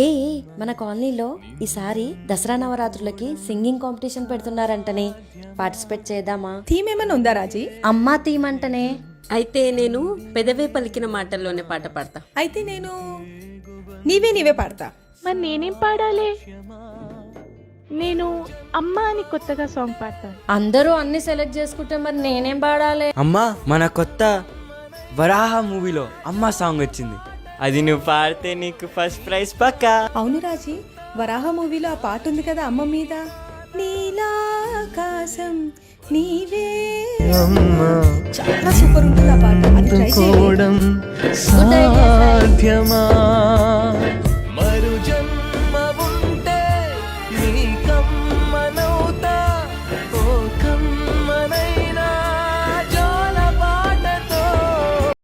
ఏ మన కాలనీలో ఈసారి దసరా నవరాత్రులకి సింగింగ్ కాంపిటీషన్ పెడుతున్నారంటనే, పార్టిసిపేట్ చేద్దామా? థీమ్ ఏమైనా ఉందా రాజీ? అమ్మా థీమ్ అంటనే. అయితే నేను పెదవే పలికిన మాటల్లోనే పాట పాడతా. అయితే నేను నీవే పాడతా. మరి నేనేం పాడాలి? నేను అమ్మ అని కొత్తగా సాంగ్ పాడతాను. అందరూ అన్ని సెలెక్ట్ చేసుకుంటే మరి నేనేం పాడాలి? అమ్మా, మన కొత్త వరాహ మూవీలో అమ్మ సాంగ్ వచ్చింది, అది నువ్వు పాడితే నీకు ఫస్ట్ ప్రైజ్ పక్కా. అవును రాజీ, వరాహ మూవీలో ఆ పాట ఉంది కదా అమ్మ మీద. నీలాకాశం నీవే, చాలా సూపర్ ఉంటుంది ఆ పాట. అది ట్రై చేయండి. Good idea, Sai.